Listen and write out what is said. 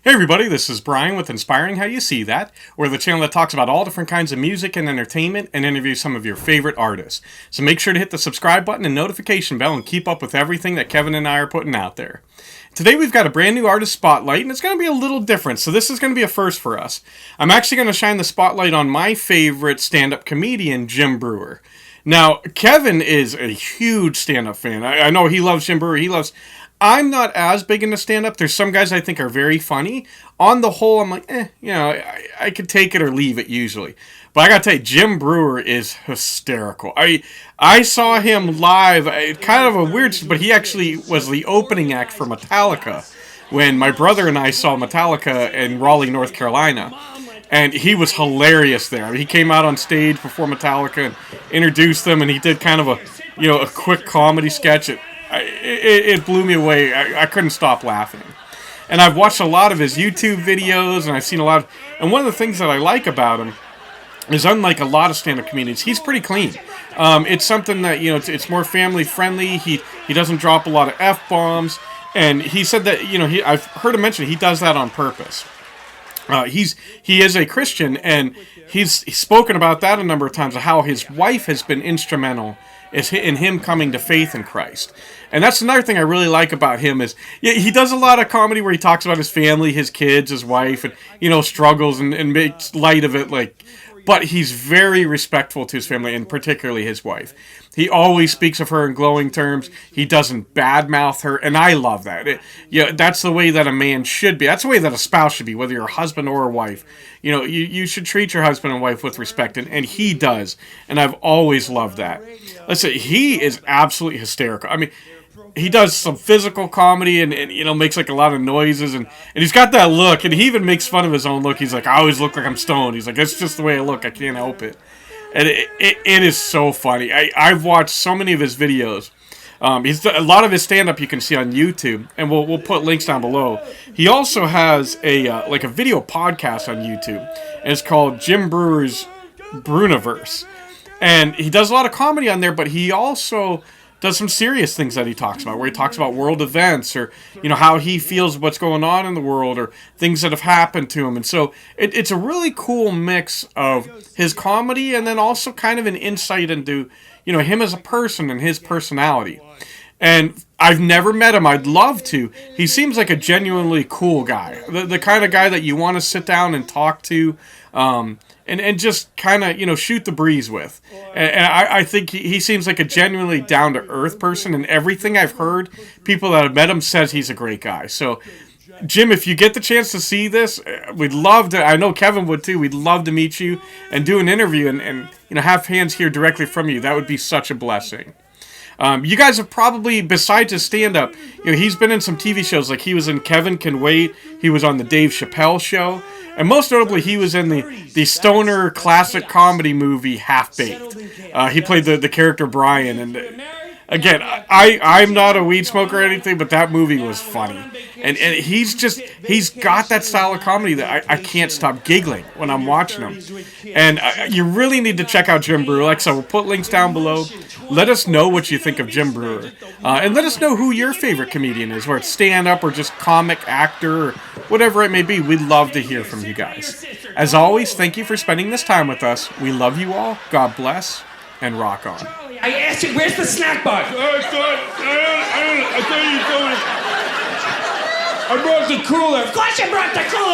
Hey everybody, this is Brian with Inspiring How You See That. We're the channel that talks about all different kinds of music and entertainment and interviews some of your favorite artists. So make sure to hit the subscribe button and notification bell and keep up with everything that Kevin and I are putting out there. Today we've got a brand new artist spotlight, and it's going to be a little different, so this is going to be a first for us. I'm actually going to shine the spotlight on my favorite stand-up comedian, Jim Breuer. Now, Kevin is a huge stand-up fan. I know he loves Jim Breuer. I'm not as big into stand-up. There's some guys I think are very funny. On the whole, I'm like, I could take it or leave it usually. But I gotta tell you, Jim Breuer is hysterical. I saw him live, kind of a weird, but he actually was the opening act for Metallica when my brother and I saw Metallica in Raleigh, North Carolina. And he was hilarious there. He came out on stage before Metallica and introduced them, and he did kind of a quick comedy sketch. It blew me away. I couldn't stop laughing. And I've watched a lot of his YouTube videos, and I've seen a lot of... And one of the things that I like about him is, unlike a lot of stand-up comedians, he's pretty clean. It's something that, it's more family-friendly. He doesn't drop a lot of F-bombs. And he said that, I've heard him mention he does that on purpose. He is a Christian, and he's spoken about that a number of times, how his wife has been instrumental in him coming to faith in Christ. And that's another thing I really like about him is he does a lot of comedy where he talks about his family, his kids, his wife, and struggles and makes light of it, but he's very respectful to his family, and particularly his wife. He always speaks of her in glowing terms. He doesn't badmouth her, and I love that. That's the way that a man should be. That's the way that a spouse should be, whether you're a husband or a wife. You should treat your husband and wife with respect, and he does, and I've always loved that. Listen, he is absolutely hysterical. I mean, he does some physical comedy and makes a lot of noises, and he's got that look, and he even makes fun of his own look. He's like, I always look like I'm stoned. He's like, it's just the way I look. I can't help it. And it is so funny. I've watched so many of his videos. A lot of his stand-up you can see on YouTube, and we'll put links down below. He also has a video podcast on YouTube, and it's called Jim Breuer's Breuniverse. And he does a lot of comedy on there, but he also does some serious things that he talks about, where he talks about world events, or how he feels what's going on in the world, or things that have happened to him. And so it's a really cool mix of his comedy and then also kind of an insight into him as a person and his personality. And I've never met him. I'd love to. He seems like a genuinely cool guy, the kind of guy that you want to sit down and talk to, and just kind of, shoot the breeze with. And I think he seems like a genuinely down-to-earth person, and everything I've heard, people that have met him says he's a great guy. So, Jim, if you get the chance to see this, we'd love to, I know Kevin would too, we'd love to meet you and do an interview and have fans hear directly from you. That would be such a blessing. You guys have probably, besides his stand-up, he's been in some TV shows, like he was in Kevin Can Wait, he was on the Dave Chappelle Show, and most notably, he was in the stoner classic comedy movie Half-Baked. He played the character Brian, and again, I'm not a weed smoker or anything, but that movie was funny. And he's got that style of comedy that I can't stop giggling when I'm watching him. And you really need to check out Jim Breuer. Like I said, we'll put links down below. Let us know what you think of Jim Breuer. And let us know who your favorite comedian is, whether it's stand-up or just comic, actor, or whatever it may be. We'd love to hear from you guys. As always, thank you for spending this time with us. We love you all. God bless, and rock on. I asked you, where's the snack bar? I thought you were going. I brought the cooler. Of course you brought the cooler.